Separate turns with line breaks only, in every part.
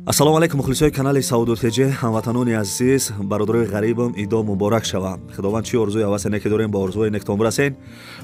ассалому алайкум мухлисои канали Саудотеҷе, ҳамватанони азиз, бародарои ғарибам идо муборак шавад. Худованд чӣ орзуи ҳавасене ки дорем ба орзуҳои нектон расен.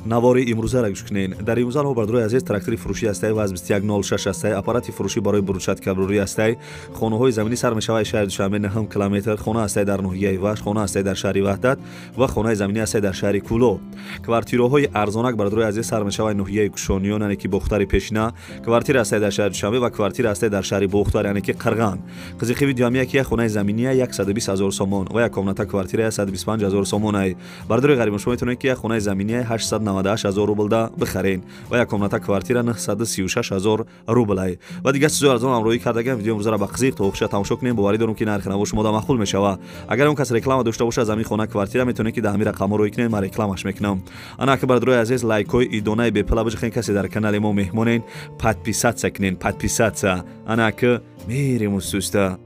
Навори имрӯзаро гӯш кунед. Дар имрӯза мо бародарои азиз трактори фурӯшӣ ҳастай ва 2106 ҳастай, аппарати фурӯшӣ барои буручат кабрурӣ ҳастай, хонаҳои заминӣ сар мешавад шаҳри Душанбе 9 километр, хона ҳастай дар ноҳияи Вахш, хона ҳастай дар шаҳри Ваҳдат ва хонаи заминӣ ҳастай дар шаҳри Кӯло. Квартираҳои арзонак бародарои азиз сар мешавад ноҳияи Кушониён, яъне ки Бохтари Пешина, квартира ҳастай дар шаҳри Душанбе ва квартира ҳастай дар шаҳри Бохтар, яъне ки Қирған. Қизиқи видеоами ки хонаи заминии 120 000 сомон ва як комната квартира 125 000 сомон ай. Бародарои ғариб шумо метавонед ки хонаи заминии 898 000 рубл да бихарен ва як комната квартира 936 000 рубл ай. Ва дигар чизои арзон ҳамроҳӣ кардагам видео имрӯзаро ба қизиқ то охиша тамошо кунем. боварӣ дорам ки нархи наво шумо да мақбул мешава. Агар он кас реклама дошта боша замин хона квартира метавонед ки да ҳамин рақамҳо рӯй кунед, ман рекламаш мекунам. Ана ки бародарои азиз лайкҳои идонаи бепала бижихен касе дар канали мо меҳмонен, подписатсия кунед, подписатсия. Ана ки мерим усуста.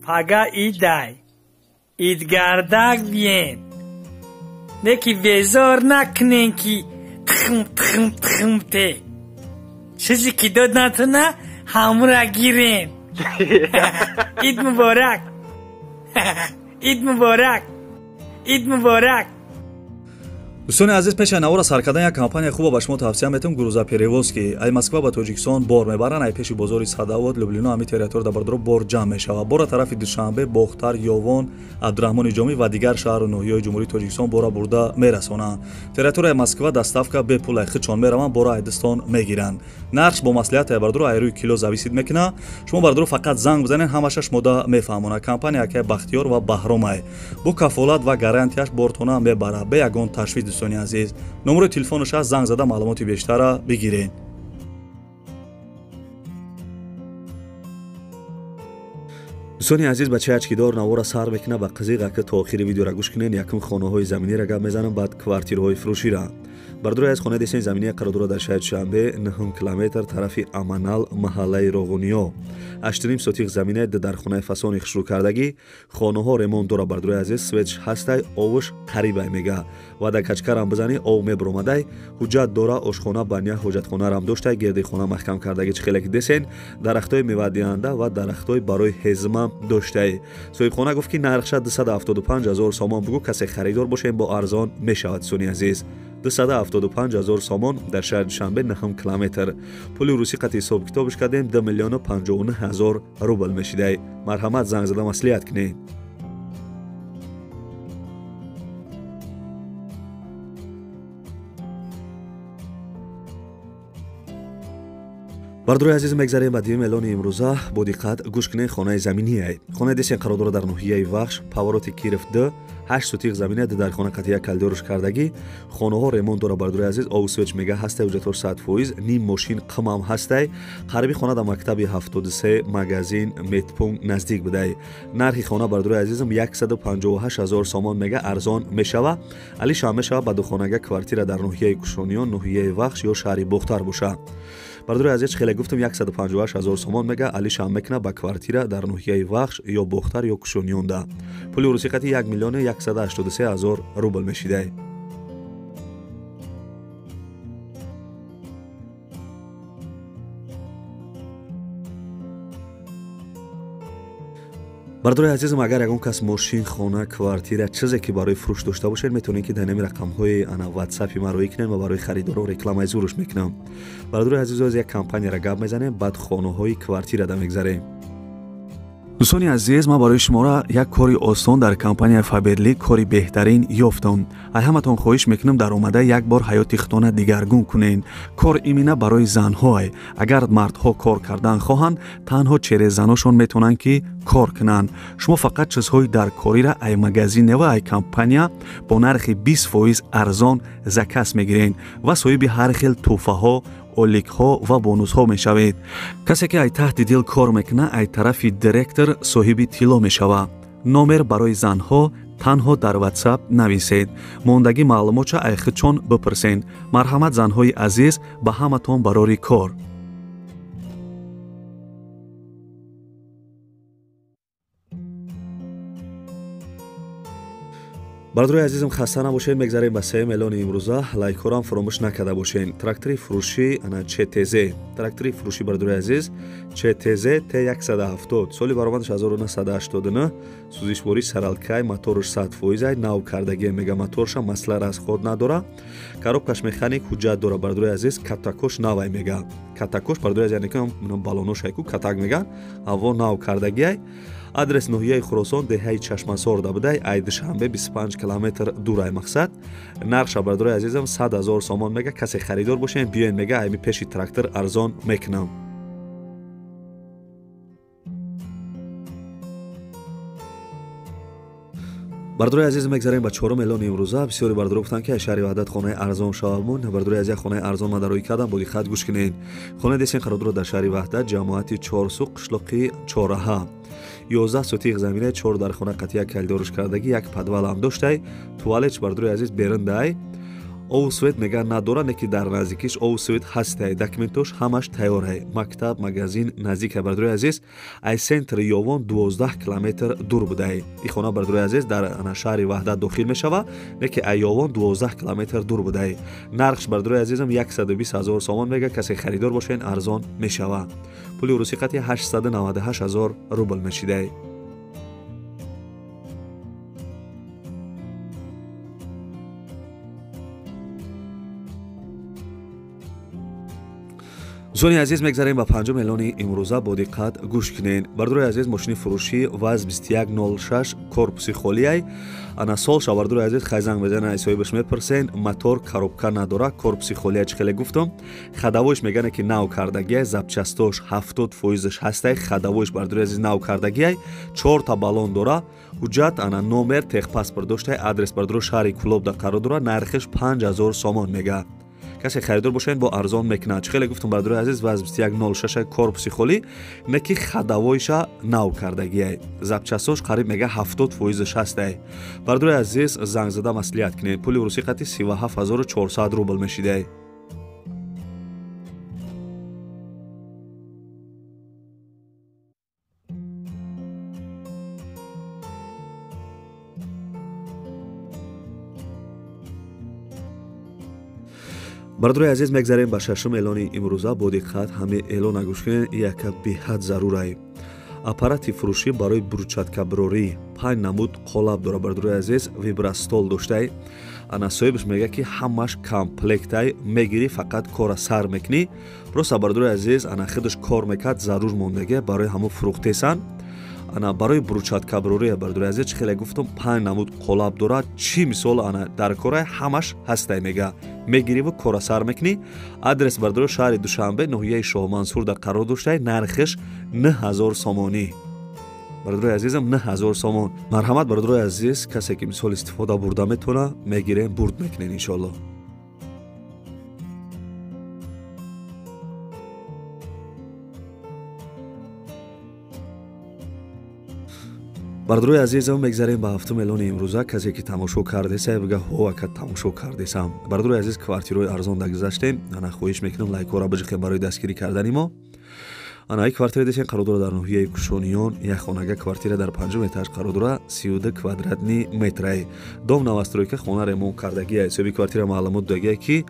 Paga iday, idgardag bien. Neki vezor naknen ki txım te. Çizi ki dodnatına hamura girin. İd mübarek. İd mübarek. İd mübarek.
дӯстони азиз, пеши навора сар кардан як компания хубо ба шумо тавсия метавам. Грузоперевозки ай Москва ба Тоҷикистон бор мебаранд. ай пеши бозори Садовод, Люблино ҳами территория да бардор бор ҷамъ мешавад. бора тарафи Душанбе, Бохтар, Ёвон, Абдурахмони Ҷомӣ ва дигар шаҳру ноҳияҳои Ҷумҳурии Тоҷикистон бора бурда мерасонанд. Территорияи Москва доставка бепул ай хичон мераванд, бора ай Дистон мегиранд. нарх бо маслиҳати ай бардор ай рӯи кило зависид мекунад. шумо бардор фақат занг бизанед, ҳамаша шумо да мефаҳмонад. компания ки Бахтиёр ва Баҳром ай бо кафолат ва гарантияш бортона мебарад бе ягон ташвиш. дӯстони азиз, номери телефонаш аст, занг зада маълумоти бештара бигиред. дӯстони азиз, ба чаячкидор навора сар мекунад ба қизиқа ки то охири видеора гӯш кунед. якум хонаҳои заминиро гап мезанам, баъд квартираҳои фурӯширо. бародарои аз хонаи дестани заминии қарор дорад дар шаҳри Душанбе 9 километр тарафи Аманал, маҳаллаи Роғуниё. 8.5 сотиқ замине дар хонаи фасони хушрӯкардагӣ. хонаҳо ремонт дорад. бародарои азиз, свеч ҳастай, овуш қарибай мега. ва дар качкарам бизани ов мебуромадай. ҳуҷҷат дора, ошхона, баня, ҳоҷатхонарам доштай, герди хона маҳкам кардаги чихеле ки десен, дарахтои мевадиҳанда ва дарахтои барои ҳезма доштай. соҳибхона гуфт ки нархша 275 000 сомон. бигӯ касе харидор бошем бо арзон мешавад. дӯстони азиз, 275 000 сомон дар шаҳри Душанбе 9 километр. пули рӯсӣ қати ҳисоб китобиш кардем 2 миллиону 59 000 рубл мешидай. марҳамат, занг зада маслиҳат кунед. бародарои азиз, мегзарем ба дивим эълони имрӯза. бо диққат гӯш кунед. хонаи заминӣ ай хонаи дестен қарор дорад дар ноҳияи Вахш, повороти Киров Д, 8 сотиқ замине дар хона қатия калдёрш кардагӣ. хонаҳо ремонт дорад. бародарои азиз, ову свеч мега ҳастай, ҳуҷҷатҳош 100%, ним мошин қимам ҳастай. қариби хона дар мактаби 73, магазин, медпункт наздик будай. нархи хона бародарои азизам 158 000 сомон мега арзон мешава. алишам мешава ба духонага квартира дар ноҳияи Кушониён, ноҳияи Вахш ё шаҳри Бохтар боша. бародарои азиз, хеле гуфтам 158 000 сомон мега алишам мекунад ба квартира дар ноҳияи Вахш ё Бохтар ё Кушониёнда. пули рӯсиқати 1 миллиону 183 000 рубл мешидай. бародарои азизам, агар ягон кас мошин, хона, квартира, чизе ки барои фурӯш дошта бошед, метавонед ки дар нами рақамҳои ана ватсапи маро рӯй кунед ва барои харидоро рекламаи зуруш мекунам. бародарои азиз, аз як компанияро гап мезанем, баъд хонаҳои квартира да мегзарем. дӯстони азиз, ман барои шуморо як кори осон дар компанияи Фаберли кори беҳтарин ёфтам. ай ҳаматон хоҳиш мекунам дар омада як бор ҳаёти худона дигаргун кунед. кор имина барои занҳо ай. агар мардҳо кор кардан хоҳанд, танҳо через заношон метавонанд ки кор кунанд. шумо фақат чизҳои дар корира ай магазин ва ай компания бо нархи 20% арзон закас мегиред ва соҳиби ҳар хел тӯҳфаҳо, оликҳо ва бонусҳо мешавед. касе ки ай таҳти дил кор мекунад, ай тарафи директор соҳиби тилло мешавад. номер барои занҳо танҳо дар ватсап нависед. мондагӣ маълумотша ай хичон бипурсед. марҳамат, занҳои азиз, ба ҳаматон барори кор. бардурои азизам хаста набошед. мегзарем ба сеюм эълони имрӯза. лайкҳоам фаромӯш накарда бошед. трактори фурӯшӣ ЧТЗ, трактори фурӯшӣ бардурои азиз ЧТЗ Т170 соли баромадаш 1989, сӯзишворӣ саралкай, моторш 100%, нав кардагӣ мега моторша масъала расход надора, коробкаш механик ҳуҷҷат дора. бардурои азиз катакош навай мега. катакош бардурои азиз яъне ки балоношайку катак меган, аво нав кардагиай. адрес ноҳияи Хуросон, деҳаи Чашмасор дабудай, ай душанбе 25 километр дурай мақсад. нархша бардурои азизам 100 000 сомон мега. касе харидор бошен биёен мега, айми пеши трактор арзон мекунам. бардурои азиз мегзарем ба чорум эълони имрӯза. бисёре бардуро гуфтанд ки шаҳри ваҳдат хонаи арзон шавамун. бардурои азиз хонаи арзон мадароӣ кардам, боди хат гӯш кунед. хона десен қарордуро дар шаҳри ваҳдат, ҷамоати чорсуқ, қишлоқи чораҳа. 11 сотиқ заминаи 4 дар хона қатия калидориш кардагӣ, як подвал ҳам доштай. туалетш бардурои азиз бериндай. овсвет меган надора, неки дар наздикиш овсвет ҳастай. документош ҳамаш тайёрай. мактаб, магазин наздикай. бардурои азиз ай сентри ёвон 12 километр дур будай. ин хона бардурои азиз дар шаҳри ваҳдат дохил мешава, неки ай ёвон 12 километр дур будай. нархш бардурои азизам 120 000 сомон мега. касе харидор бошен арзон мешава. пули урусӣ қати 898 000 рубл мешидай. зони азиз мегзарем ба панҷум эълони имрӯза, бо диққат гӯш кунед. бардурои азиз мошини фурӯшӣ ВАЗ 2106 корпуси холияй. ана солша бардурои азиз хайзанг мезанед, ай соҳибаш мепурсен. мотор коробка надора, корпуси холияй чӣ хеле гуфтам. хадавоиш мегане ки нав кардагиай, запчастош 70% ҳастай. хадавоиш бардурои азиз нав кардагиай, 4 та балон дора. ҳуҷҷат ана номер техпаспорт доштай. адрес бардуро шаҳри Кӯлоб дар қарор дора. нархиш 5000 сомон мега. касе харидор бошен бо арзон мекунад. чӣ хеле гуфтам бардурои азиз ВАЗ 2106 корпуси холӣ, неки хадавоиша нав кардагиай. запчастош қариб мега 70% ҳастай. бардурои азиз занг зада маслиҳат кунед. пули урусӣ қати 37400 рубл мешидай. бардурои азиз мегзарем ба шашум эълони имрӯза, бо диққат ҳаме эълона гӯш кунед. яка беҳад зарурай. аппарати фурӯшӣ барои бурчаткаброрӣ 5 намуд қолаб дора. бардурои азиз вибрастол доштай. ана соҳибаш мега ки ҳамаш комплектай, мегирӣ фақат кора сар мекунӣ. просто бардурои азиз ана худаш кор мекард, зарур мондагия барои ҳамон фурӯхтесан. ана барои бурчаткабрория бардурои азиз чӣ хеле гуфтам 5 намуд қолаб дора. чӣ мисол ана дар корай ҳамаш ҳастай мега. мегириву кора сар мекунӣ. адрес бардуро шаҳри душанбе, ноҳияи Шоҳмансур дар қарор доштай. нархиш 9000 сомонӣ. бардурои азизам 9000 сомон. марҳамат бардурои азиз, касе ки мисол истифода бурда метавона, мегирем бурд мекунем иншоалло. бардурои азизам мегзарем ба ҳафтум эълони имрӯза. касе ки тамошо кардесай бига ҳовака тамошо кардесам. бардурои азиз квартирои арзон дагузаштем. ана хоҳиш мекунам лайкҳоро биҷихем барои дастгирӣ кардани мо. ана ай квартира десен қарор дора дар ноҳияи Кушониён, як хонага квартира дар 5 этаж қарор дора, 32 квадратни метрай. дом навастройка, хона ремонт кардагиай. соҳиби квартира маълумот додагиай ки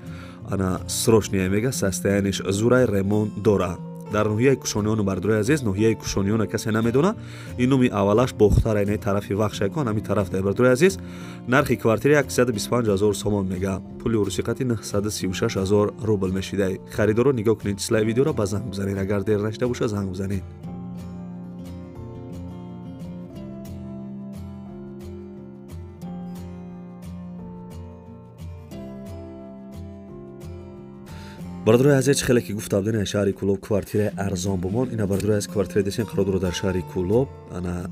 ана срочния мега, состояниш зурай, ремонт дора. дар ноҳияи Кушониён бардурои азиз, ноҳияи Кушониён касе намедона. ин номи аввалаш бохтар айнаи тарафи вахшай кун, ами тараф дай бардурои азиз. нархи квартира 125000 сомон мега. пули урусӣ қати 936000 рубл мешидай. харидоро нигоҳ кунед числаи видеоро, ба занг бизанед. агар дер нашида боша занг бизанед. бардурои азиз, чӣ хеле ки гуфтам дена шаҳри Кӯлоб квартираи арзон бумон. ина бардурои аз квартира десен қарор дора дар шаҳри Кӯлоб, ана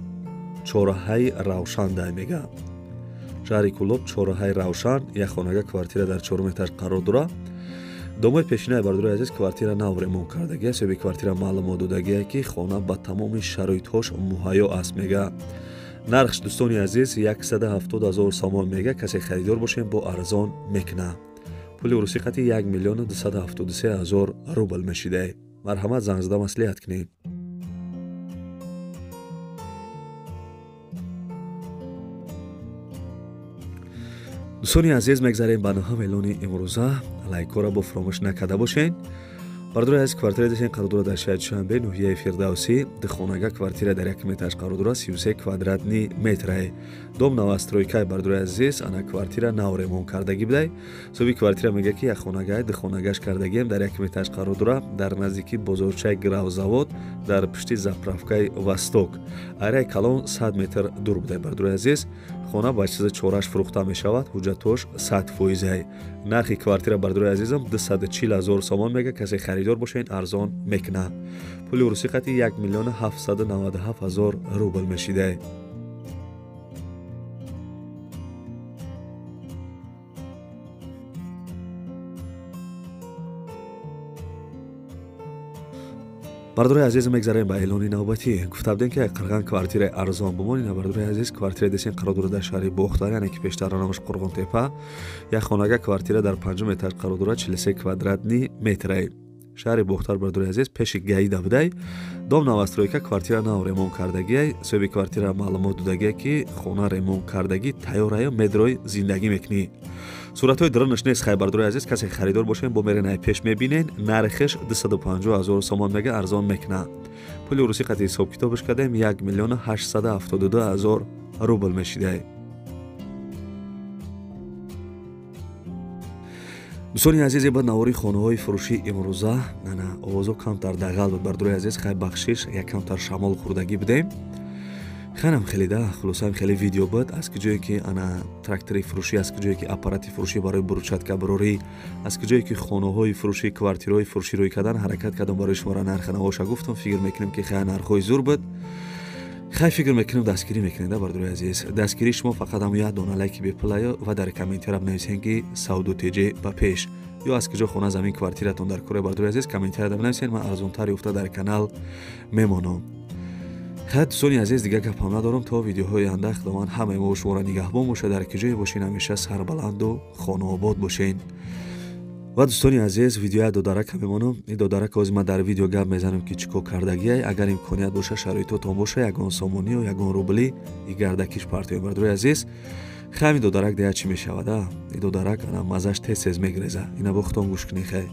чораҳаи равшан дай мега. шаҳри Кӯлоб чораҳаи равшан, як хонага квартира дар 4 этаж қарор дора. домои пешинаи бардурои азиз квартира нав ремонт кардагиай. соҳиби квартира маълумот додагиай ки хона ба тамоми шароитҳош муҳайё аст мега. нархш дӯстони азиз 170000 сомон мега. касе харидор бошем бо арзон мекуна. пули урусӣ қати 1273000 рубл мешидай. марҳамат, занг зада маслиҳат кунед. дӯстони азиз, мегзарем ба ноҳам эълони имрӯза. лайкора бо фаромӯш накарда бошен. бардурои аз квартира десен қарудура дар шаҳри Душанбе, ноҳияи Фирдавсӣ, дихонага квартира дар 1 метраш қарудура 33 квадратни метрае. дом навастройкаи бардурои азиз, ана квартира нав ремонт кардагӣ будай. соҳиби квартира мега ки якхонагае дихонагаш кардагием дар 1 метраш қарудура дар наздикии бозорчаи гравзавод дар пишти заправкаи Восток. айраи калон 100 метр дур будай. бардурои азиз, хона ба чизи чораш фурӯхта мешавад, ҳуҷҷатош 100%. нархи квартира бардурои азизам 240 000 сомон мега. касе харидор бошен арзон мекунад. пули урусиқати 1 миллион 797 000 рубл мешидай. бардурои азиз, мегзарем ба эълони навбатӣ. гуфта будем ки қирған квартираи арзон бимонина. бардурои азиз, квартира десен қарудура дар шаҳри Бохтар, яъне ки пештар раномаш Қурғонтепа, якхонага квартира дар 5 метраш қарудура 43 квадратни метрае. шаҳри Бохтар, бардурои азиз, пеши гаида будай. дом навастройка квартира нав ремонт кардагие. соҳиби квартира маълумот додагие ки хона ремонт кардагӣ тайёрае, медрои зиндагӣ мекунӣ. суратҳои дрӯнаш нест. хай бардурои азиз, касе харидор бошен бо меренай пеш мебинен. нархеш 250 000 сомон мега, арзон мекунад. пули урусиқати ҳисоб китобаш кардем 1 миллион 872 000 рубл мешидай. дӯстони азиз, ба навори хонаҳои фурӯшии имрӯза ана овозо камтар дағал буд. бардурои азиз, хай бахшиш як камтар шамол хӯрдагӣ будем. ханам хелида хулосам хеле видео буд. аз куҷое ки ана трактори фурӯшӣ, аз куҷое ки аппарати фурӯшӣ барои бурчатка барорӣ, аз куҷое ки хонаҳои фурӯшӣ, квартираҳои фурӯшӣ рӯй кардан ҳаракат кардам барои шуморо нарха навоша гуфтам. фикр мекунем ки хай нархҳои зур буд. хай фикр мекунем дастгирӣ мекунем. да бардурои азиз, дастгирӣ шумо фақат ҳам як дона лайки бепулаю ва дар комментария бинависен ки савдотеҷе ба пеш, ё аз куҷо хона замин квартиратон дар кӯре. бардурои азиз, комментария бинависен, ман арзонтар ёфта дар канал мемонам. хай дӯстони азиз, дигар гапам надорам. то видеоҳои оянда худованд ҳамаи мо шуморо нигаҳбон боша. дар куҷое бошен, ҳамеша сарбаланду хонаобод бошен. ва дӯстони азиз, видеоя додарака мемонам. ин додарака ҳозир ман дар видео гап мезанам ки чӣ кор кардагиай. агар имконият боша, шароитотон боша, ягон сомонӣ ё ягон рубли и гардакиш партоем. бардурои азиз, хай ин додарак дея чӣ мешавад? ин додарак ана мазаш тез мегреза. ина бо худтон гӯш кунед. хай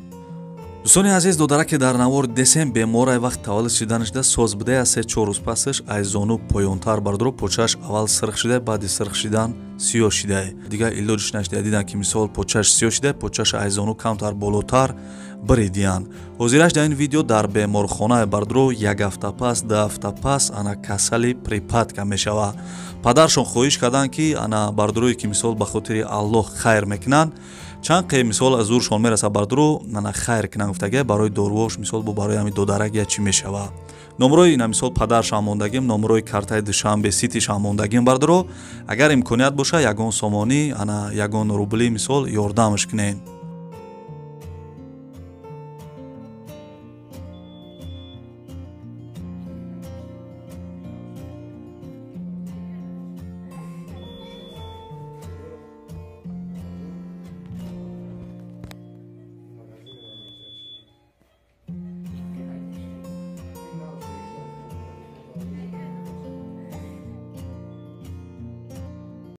дӯстони азиз, додараке дар навор десем беморай вақт таваллуд шиданашда соз будая 3-4 рӯз пасаш ай зону поёнтар бардуро почааш аввал сирх шидае, баъди сирх шидан сиёҳ шидае. дигар илоҷиш нашидая. дидам ки мисол почааш сиёҳ шидае, почааш ай зону камтар болотар биридиян. ҳозираш дар ин видео дар беморхонае бардуро 1 ҳафта пас, 2 ҳафта пас ана касали припадка мешава. падаршон хоҳиш карданд ки ана бардурое ки мисол ба хотири Аллоҳ хайр мекунанд, чанд қе мисол зуршон мераса бардуро нана хайр кунанд. гуфтагия барои дорувош мисол бо барои ҳами додарак я чӣ мешава. номрои ина мисол падаршам мондагим, номрои картаи Душанбе ситишам мондагим бардуро. агар имконият боша ягон сомонӣ ана ягон рубли мисол ёрдамаш кунен.